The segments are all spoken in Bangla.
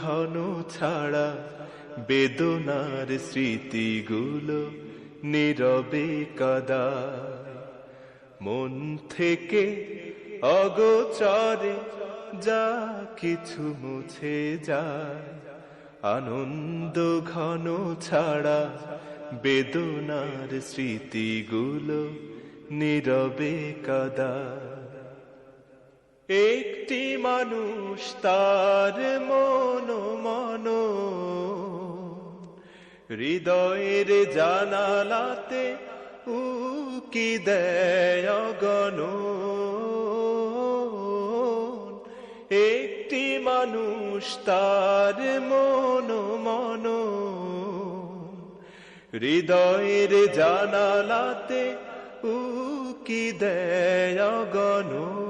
ঘন ছাড়া বেদনার স্মৃতিগুলো নীরবে কাদায়। মন থেকে অগোচরে যা কিছু মুছে যায়, আনন্দ ঘন ছাড়া বেদনার স্মৃতিগুলো নীরবে কাদায়। একটি মানুষ তার মন হৃদয়ের জানালাতে উকি দেয় অগণন। একটি মানুষ তার মন হৃদয়ের জানালাতে উকি দেয় অগণন।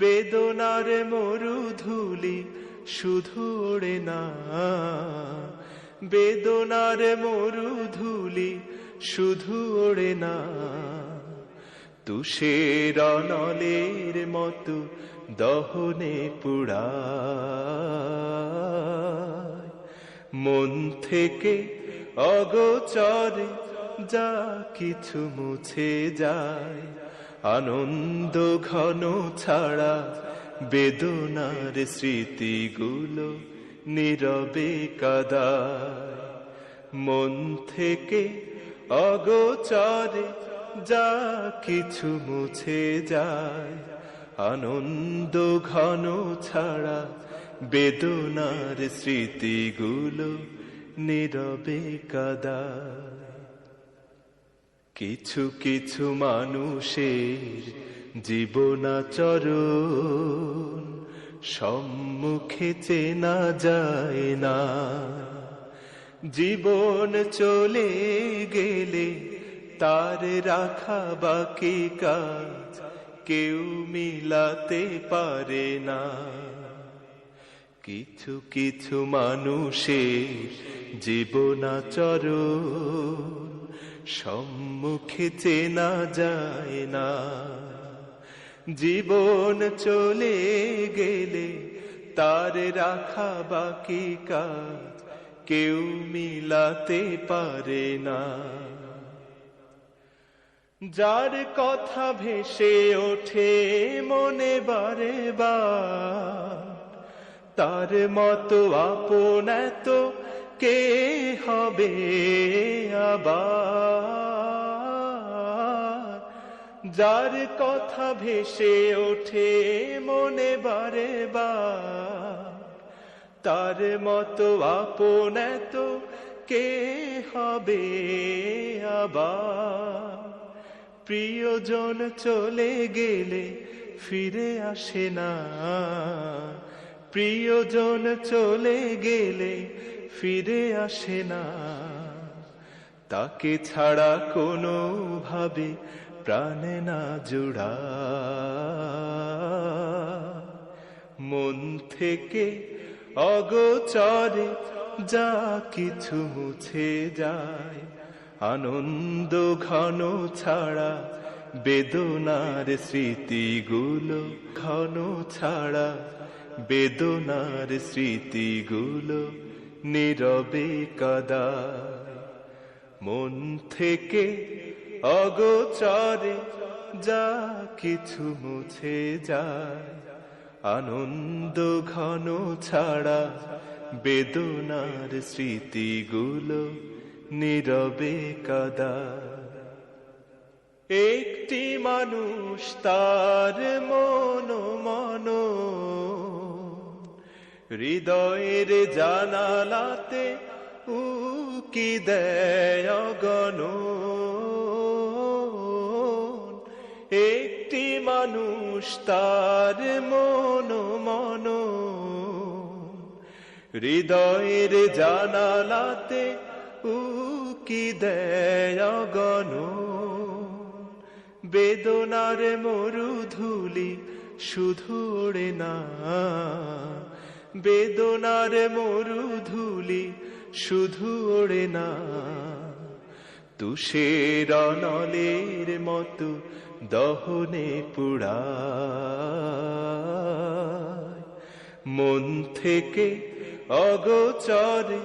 বেদনার মরুধুলি শুধু ওড়ে না, বেদনার মরুধুলি শুধু ওড়ে না, তুষের নলের মতো দহনে পুড়ায়। মন থেকে অগোচরে যা কিছু মুছে যায়, আনন্দ ঘন ছাড়া বেদনার স্মৃতিগুলো নীরবে কাদায়। মন থেকে অগোচরে যা কিছু মুছে যায়, আনন্দ ঘন ছাড়া বেদনার স্মৃতিগুলো নীরবে কাদায়। কিছু কিছু মানুষের জীবনাচরণ সম্মুখে চেনা যায় না। জীবন চলে গেলে তার রাখা বাকি কাজ কেউ মিলাতে পারে না। কিছু কিছু মানুষের জীবনাচরণ সম্মুখে চেনা যায় না। জীবন চলে গেলে তার রাখা বাকি কাজ কেউ মিলাতে পারে না। যার কথা ভেসে ওঠে মনে বারে বার, তার মতো আপন এত কে হবে আবার। যার কথা ভেসে ওঠে মনে বারে বার, তার মতো আপন এত কে হবে আবার। প্রিয়জন চলে গেলে ফিরে আসে না, প্রিয়জন চলে গেলে ফিরে আসে না। তাকে ছাড়া কোনো ভাবে প্রাণে না জোড়া। মন থেকে অগোচরে যা কিছু মুছে যায়, আনন্দ ঘন ছাড়া বেদনার স্মৃতিগুলো ঘন ছাড়া বেদনার স্মৃতিগুলো নীরবে কাদায়। মন থেকে অগোচরে যা কিছু মুছে যায়, আনন্দ ঘন ছাড়া বেদনার স্মৃতিগুলো নীরবে কাদায়। একটি মানুষ তার মন হৃদয়ের জানালাতে উকি দেয় অগণন। একটি মানুষ তার মন হৃদয়ের জানালাতে উকি দেয় অগণন। বেদনার মরুধুলি শুধু ওড়ে না, বেদনার মরুধুলি শুধু ওড়ে না, তুষের নলের মতো দহনে পুড়ায়। মন থেকে অগোচরে